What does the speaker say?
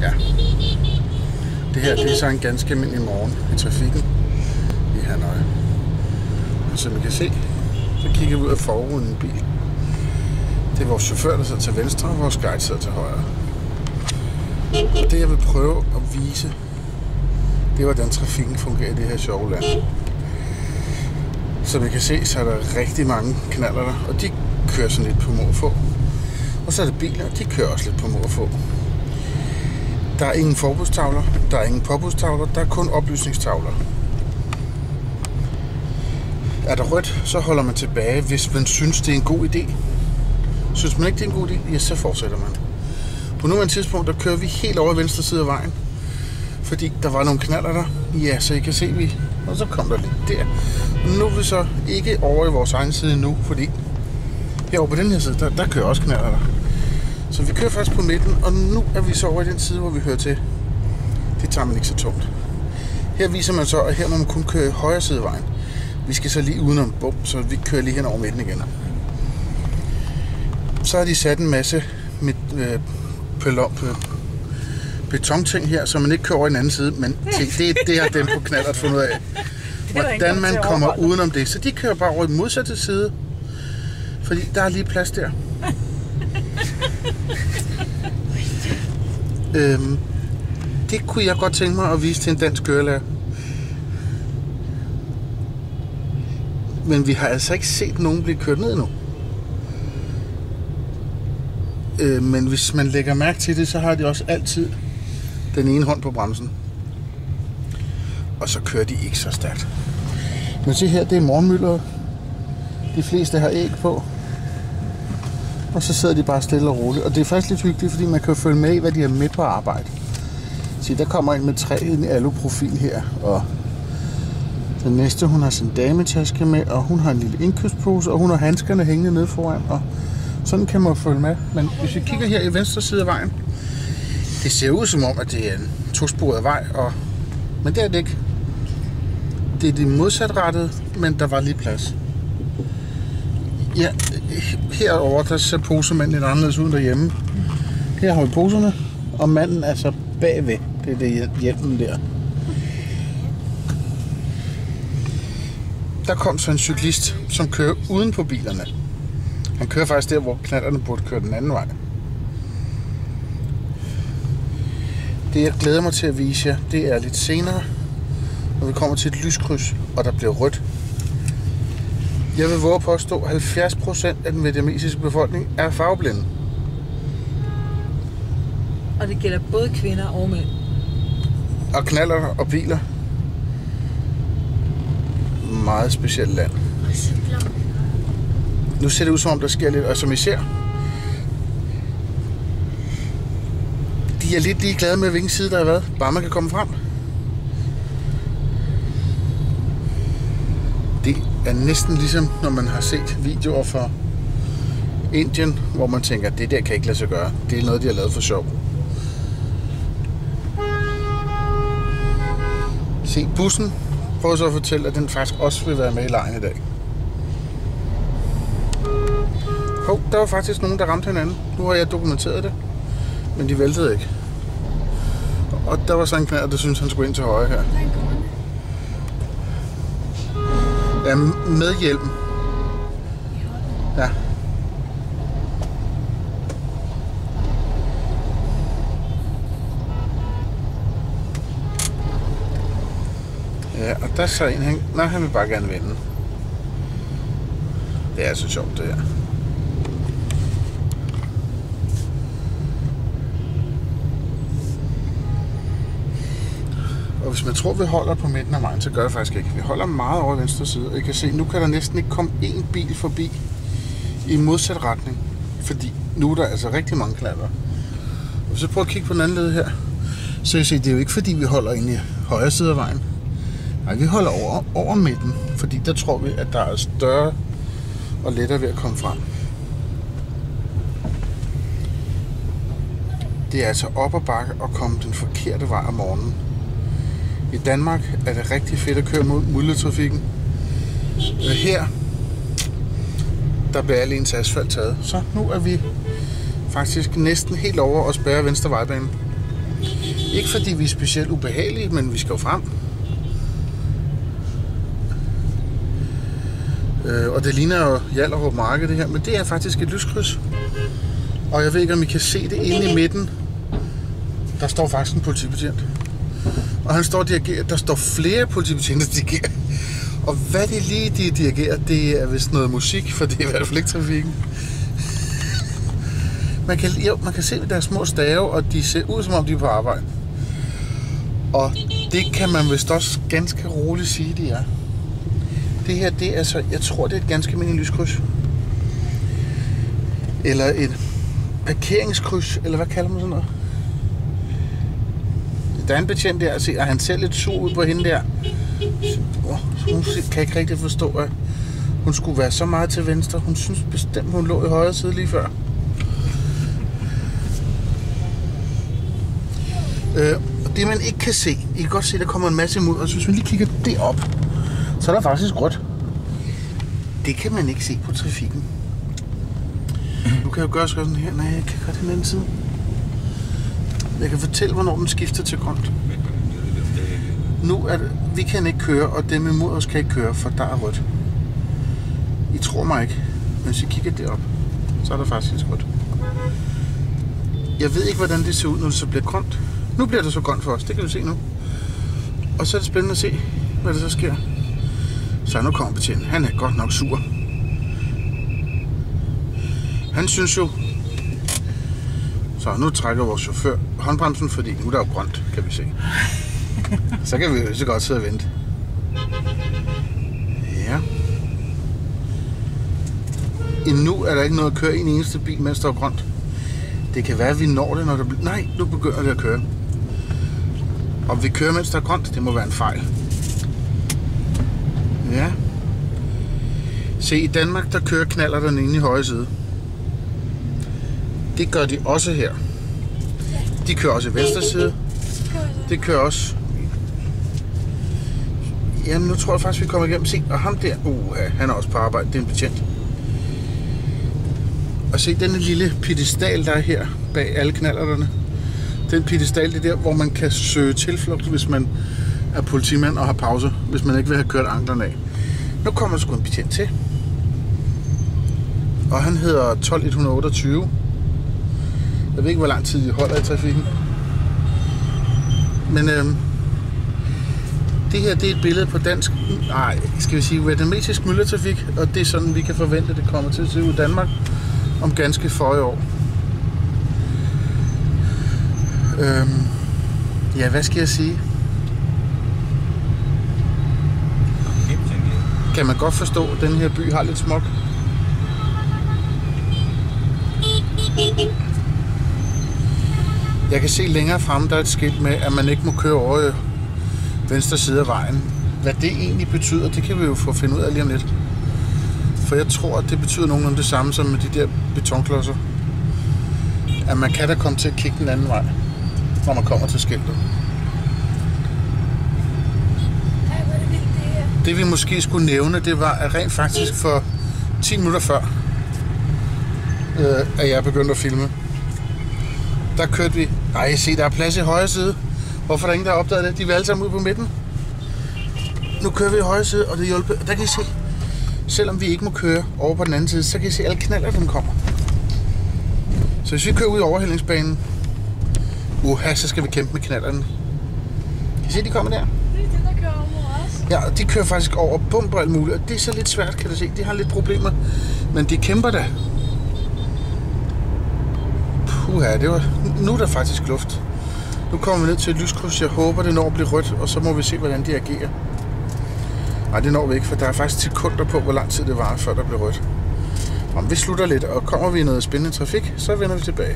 Ja. Det her, det er så en ganske almindelig morgen i trafikken i Hanoi. Og som I kan se, så kigger vi ud af forruden en bil. Det er vores chauffør, der sidder til venstre, og vores guide sidder til højre. Det jeg vil prøve at vise, det er hvordan trafikken fungerer i det her sjove land. Som I kan se, så er der rigtig mange knallerter, og de kører sådan lidt på må og få. Og så er der biler, og de kører også lidt på må og få. Der er ingen forbudstavler, der er ingen påbudstavler, der er kun oplysningstavler. Er der rødt, så holder man tilbage, hvis man synes, det er en god idé. Synes man ikke, det er en god idé, ja, så fortsætter man. På nuværende tidspunkt, der kører vi helt over i venstre side af vejen. Fordi der var nogle knaller der. Ja, så I kan se, vi... Og så kom der lidt der. Nu er vi så ikke over i vores egen side nu, fordi herovre på den her side, der kører også knaller der. Så vi kører først på midten, og nu er vi så over i den side, hvor vi hører til. Det tager man ikke så tungt. Her viser man så, at her må man kun køre i højre side af vejen. Vi skal så lige udenom bum, så vi kører lige hen over midten igen. Så har de sat en masse betonting her, så man ikke kører over i den anden side, men det har dem på knallert fundet ud af. Hvordan man kommer udenom det. Så de kører bare over i den modsatte side, fordi der er lige plads der. Det kunne jeg godt tænke mig at vise til en dansk kørelærer. Men vi har altså ikke set nogen blive kørt ned endnu. Men hvis man lægger mærke til det, så har de også altid den ene hånd på bremsen. Og så kører de ikke så stærkt. Men se her, det er morgenmyldret. De fleste har æg på. Og så sidder de bare stille og roligt. Og det er faktisk lidt hyggeligt, fordi man kan følge med i, hvad de har med på arbejde. Se, der kommer en med 3 i en aluprofil her. Og den næste, hun har sin dametaske med, og hun har en lille indkøbspose, og hun har handskerne hængende nede foran. Og sådan kan man følge med. Men hvis vi kigger her i venstre side af vejen, det ser ud som om, at det er en tosporet vej, men det er det ikke. Det er det modsatrettede, men der var lige plads. Ja, herover der ser posemanden lidt anderledes ud derhjemme. Her har vi poserne, og manden er så bagved. Det er det hjelmen der. Der kom så en cyklist, som kører uden på bilerne. Han kører faktisk der, hvor knallerne burde køre den anden vej. Det jeg glæder mig til at vise jer, det er lidt senere, når vi kommer til et lyskryds, og der bliver rødt. Jeg vil våge at påstå, at 70% af den vietnamesiske befolkning er farveblinde. Og det gælder både kvinder og mænd. Og knaller og biler. Meget specielt land. Nu ser det ud som om der sker lidt, og som I ser, de er lidt ligeglade med hvilken side der er hvad, bare man kan komme frem. Det er næsten ligesom når man har set videoer fra Indien, hvor man tænker, det der kan ikke lade sig gøre. Det er noget de har lavet for sjov. Se, bussen prøver så at fortælle, at den faktisk også vil være med i lejen i dag. Der var faktisk nogen, der ramte hinanden. Nu har jeg dokumenteret det, men de væltede ikke. Og der var så en knald, der synes han skulle ind til højre her. Ja, med hjelm. Ja. Ja, og der er så en, han vil bare gerne vende. Det er så sjovt det her. Og hvis man tror, vi holder på midten af vejen, så gør det faktisk ikke. Vi holder meget over venstre side, og I kan se, nu kan der næsten ikke komme én bil forbi i modsat retning. Fordi nu er der altså rigtig mange knalder. Og så prøv at kigge på den anden led her. Så I se, det er jo ikke fordi, vi holder inde i højre side af vejen. Nej, vi holder over midten, fordi der tror vi, at der er større og lettere ved at komme frem. Det er altså op ad bakke at komme den forkerte vej om morgenen. I Danmark er det rigtig fedt at køre mod muldetrafikken. Her, der bliver al ens asfalt taget. Så nu er vi faktisk næsten helt over og spærrer venstre vejbane. Ikke fordi vi er specielt ubehagelige, men vi skal jo frem. Og det ligner jo Hjallerup Marked det her, men det er faktisk et lyskryds. Og jeg ved ikke, om I kan se det inde i midten. Der står faktisk en politibetjent. Og han står og dirigerer. Der står flere politibetjente, der dirigerer. Og hvad det lige de dirigerer, det er vist noget musik, for det er i hvert fald ikke trafikken. Man kan se deres små stave, og de ser ud som om de er på arbejde. Og det kan man vist også ganske roligt sige, de er. Det her, det er så, jeg tror, det er et ganske almindeligt lyskryds. Eller et parkeringskryds, eller hvad kalder man sådan noget? Der er en betjent der, og han ser lidt sur ud på hende der. Hun kan ikke rigtig forstå, at hun skulle være så meget til venstre. Hun synes bestemt, hun lå i højre side lige før. Og det man ikke kan se, I kan godt se, der kommer en masse imod, og så hvis man lige kigger derop, så er der faktisk rødt. Det kan man ikke se på trafikken. Nu kan jeg jo gøre sådan her. Nej, jeg kan gøre det den anden side. Jeg kan fortælle, hvornår den skifter til grønt. Nu er det, vi kan ikke køre, og dem imod os kan ikke køre, for der er rødt. I tror mig ikke, men hvis I kigger derop, så er der faktisk rødt. Jeg ved ikke, hvordan det ser ud, når det så bliver grønt. Nu bliver det så grønt for os, det kan vi se nu. Og så er det spændende at se, hvad der så sker. Så nu kommer betjenten. Han er godt nok sur. Han synes jo... Så nu trækker vores chauffør håndbremsen, fordi nu er der jo grønt, kan vi se. Så kan vi jo så godt sidde og vente. Ja. Endnu er der ikke noget at køre i en eneste bil, mens der er grønt. Det kan være, at vi når det, når der bliver... Nej, nu begynder det at køre. Om vi kører, mens der er grønt, det må være en fejl. Ja. Se, i Danmark, der kører knaller den inde i højre side. Det gør de også her. De kører også i venstre side. Det kører også... Jamen, nu tror jeg faktisk, vi kommer igennem. Se, og ham der, han er også på arbejde. Det er en betjent. Og se, denne lille piedestal, der er her bag alle knallerterne. Den piedestal, det er der, hvor man kan søge tilflugt, hvis man er politimand og har pause, hvis man ikke vil have kørt anklerne af. Nu kommer der sgu en betjent til. Og han hedder 12128. Jeg ved ikke, hvor lang tid de holder i trafikken. Men det her, det er et billede på dansk... Nej, skal vi sige vietnamesisk myldretrafik. Og det er sådan, vi kan forvente, at det kommer til at se ud i Danmark om ganske få år. Ja, hvad skal jeg sige? Kan man godt forstå, at den her by har lidt smog? Jeg kan se længere fremme, der er et skilt med, at man ikke må køre over i venstre side af vejen. Hvad det egentlig betyder, det kan vi jo få finde ud af lige om lidt. For jeg tror, at det betyder nogenlunde det samme som med de der betonklodser. At man kan da komme til at kigge den anden vej, når man kommer til skiltet. Det vi måske skulle nævne, det var, at rent faktisk for 10 minutter før, at jeg begyndte at filme, der kørte vi... Ej, se, der er plads i højre side. Hvorfor er der ingen, der har opdaget det? De vil alle sammen ud på midten. Nu kører vi i højre side, og det hjælper. Der kan I se, selvom vi ikke må køre over på den anden side, så kan I se, at alle knaller, den kommer. Så hvis vi kører ud i overhældingsbanen, så skal vi kæmpe med knallerne. Kan I se, de kommer der? Det er det, der kører over os. Ja, de kører faktisk over bumper og alt muligt, og det er så lidt svært, kan du se. De har lidt problemer, men de kæmper da. Nu er der faktisk luft. Nu kommer vi ned til et lyskryds. Jeg håber, det når at blive rødt, og så må vi se, hvordan de agerer. Nej, det når vi ikke, for der er faktisk sekunder på, hvor lang tid det varer, før der bliver rødt. Om vi slutter lidt, og kommer vi i noget spændende trafik, så vender vi tilbage.